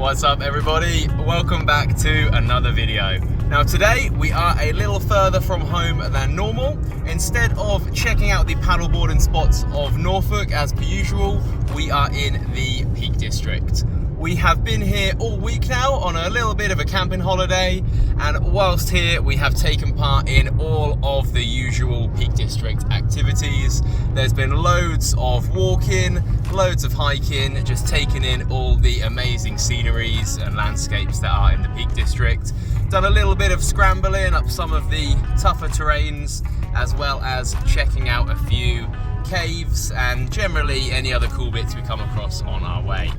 What's up everybody? Welcome back to another video. Now today we are a little further from home than normal. Instead of checking out the paddleboarding spots of Norfolk as per usual, we are in the Peak District. We have been here all week now on a little bit of a camping holiday, and whilst here we have taken part in all of the usual Peak District activities. There's been loads of walking, loads of hiking, just taking in all the amazing sceneries and landscapes that are in the Peak District. Done a little bit of scrambling up some of the tougher terrains, as well as checking out a few caves and generally any other cool bits we come across on our way.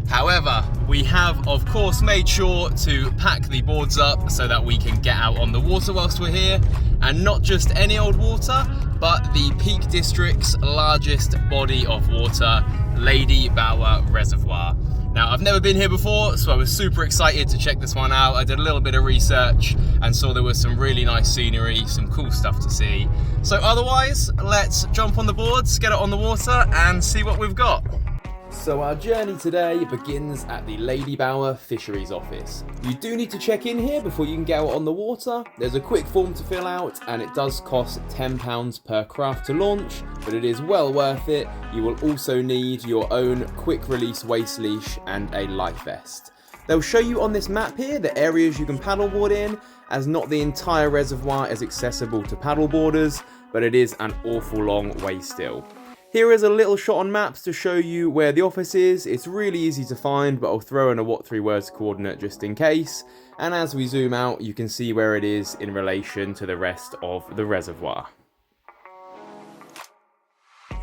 However, we have of course made sure to pack the boards up so that we can get out on the water whilst we're here, and not just any old water, but the Peak District's largest body of water, Ladybower Reservoir. Now, I've never been here before, so I was super excited to check this one out. I did a little bit of research and saw there was some really nice scenery, some cool stuff to see. So otherwise, let's jump on the boards, get it on the water and see what we've got. So our journey today begins at the Ladybower Fisheries Office. You do need to check in here before you can get out on the water. There's a quick form to fill out and it does cost £10 per craft to launch, but it is well worth it. You will also need your own quick release waist leash and a life vest. They'll show you on this map here the areas you can paddleboard in, as not the entire reservoir is accessible to paddleboarders, but it is an awful long way still. Here is a little shot on maps to show you where the office is. It's really easy to find, but I'll throw in a what 3 words coordinate just in case. And as we zoom out, you can see where it is in relation to the rest of the reservoir.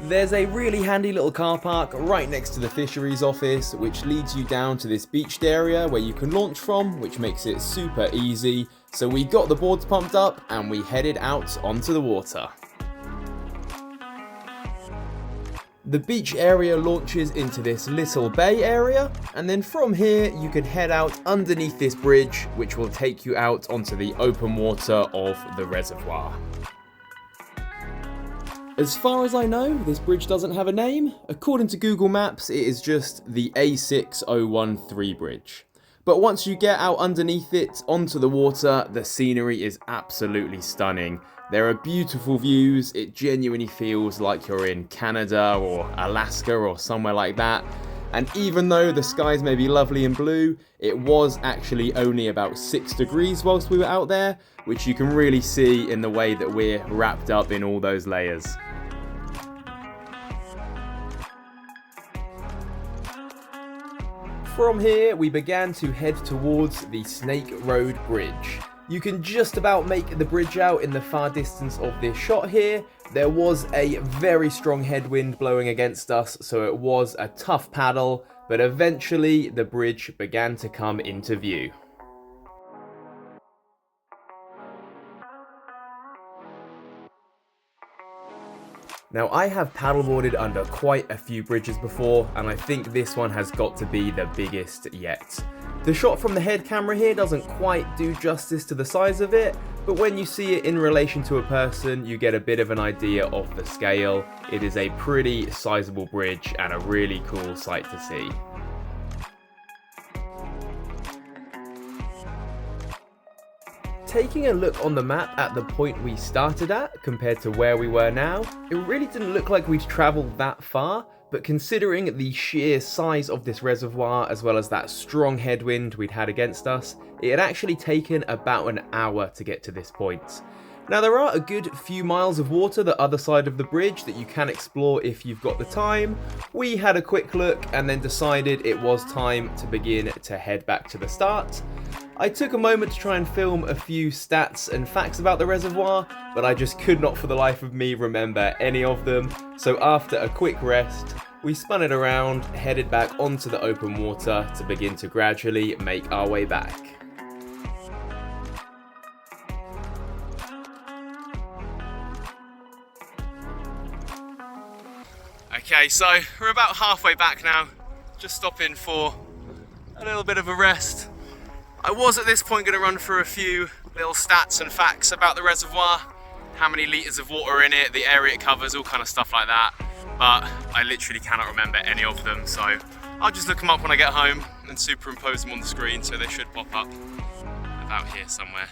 There's a really handy little car park right next to the fisheries office, which leads you down to this beached area where you can launch from, which makes it super easy. So we got the boards pumped up and we headed out onto the water. The beach area launches into this little bay area, and then from here you can head out underneath this bridge, which will take you out onto the open water of the reservoir. As far as I know, this bridge doesn't have a name. According to Google Maps, it is just the A6013 bridge. But once you get out underneath it onto the water, the scenery is absolutely stunning. There are beautiful views. It genuinely feels like you're in Canada or Alaska or somewhere like that. And even though the skies may be lovely and blue, it was actually only about 6 degrees whilst we were out there, which you can really see in the way that we're wrapped up in all those layers. From here, we began to head towards the Snake Road Bridge. You can just about make the bridge out in the far distance of this shot here. There was a very strong headwind blowing against us, so it was a tough paddle, but eventually the bridge began to come into view. Now, I have paddleboarded under quite a few bridges before, and I think this one has got to be the biggest yet. The shot from the head camera here doesn't quite do justice to the size of it, but when you see it in relation to a person, you get a bit of an idea of the scale. It is a pretty sizable bridge and a really cool sight to see. Taking a look on the map at the point we started at compared to where we were now, it really didn't look like we'd travelled that far, but considering the sheer size of this reservoir as well as that strong headwind we'd had against us, it had actually taken about an hour to get to this point. Now, there are a good few miles of water the other side of the bridge that you can explore if you've got the time. We had a quick look and then decided it was time to begin to head back to the start. I took a moment to try and film a few stats and facts about the reservoir, but I just could not for the life of me remember any of them. So after a quick rest, we spun it around, headed back onto the open water to begin to gradually make our way back. Okay, so we're about halfway back now, just stopping for a little bit of a rest. I was at this point going to run through a few little stats and facts about the reservoir, how many litres of water are in it, the area it covers, all kind of stuff like that, but I literally cannot remember any of them, so I'll just look them up when I get home and superimpose them on the screen, so they should pop up about here somewhere.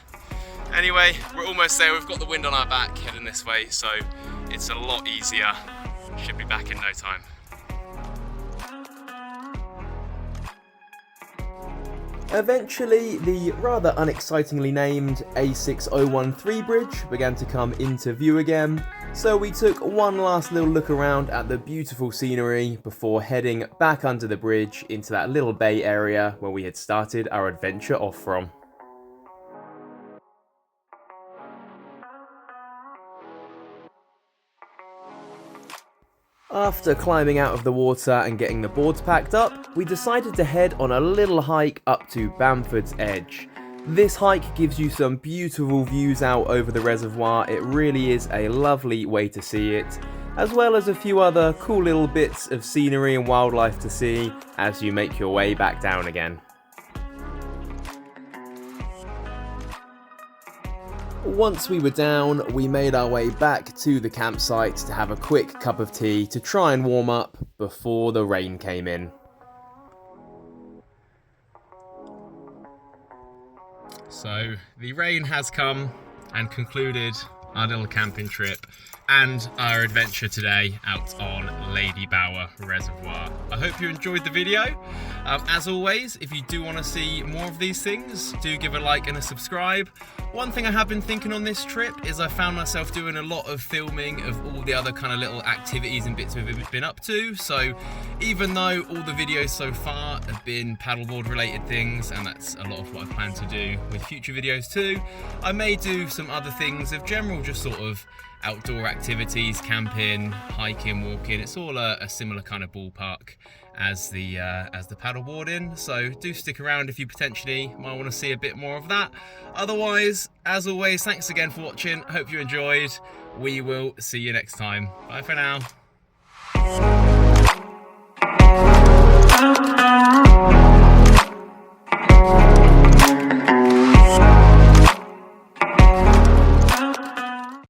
Anyway, we're almost there. We've got the wind on our back heading this way, so it's a lot easier. Should be back in no time. Eventually, the rather unexcitingly named A6013 bridge began to come into view again, so we took one last little look around at the beautiful scenery before heading back under the bridge into that little bay area where we had started our adventure off from. After climbing out of the water and getting the boards packed up, we decided to head on a little hike up to Bamford's Edge. This hike gives you some beautiful views out over the reservoir. It really is a lovely way to see it, as well as a few other cool little bits of scenery and wildlife to see as you make your way back down again. Once we were down, we made our way back to the campsite to have a quick cup of tea to try and warm up before the rain came in. So the rain has come and concluded our little camping trip and our adventure today out on Ladybower Reservoir. I hope you enjoyed the video. As always, if you do want to see more of these things, do give a like and a subscribe. One thing I have been thinking on this trip is I found myself doing a lot of filming of all the other kind of little activities and bits we've been up to. So even though all the videos so far have been paddleboard related things, and that's a lot of what I plan to do with future videos too, I may do some other things of general just sort of outdoor activities, camping, hiking, walking. It's all a similar kind of ballpark as the paddleboarding, so do stick around if you potentially might want to see a bit more of that. Otherwise, as always, thanks again for watching. Hope you enjoyed. We will see you next time. Bye for now.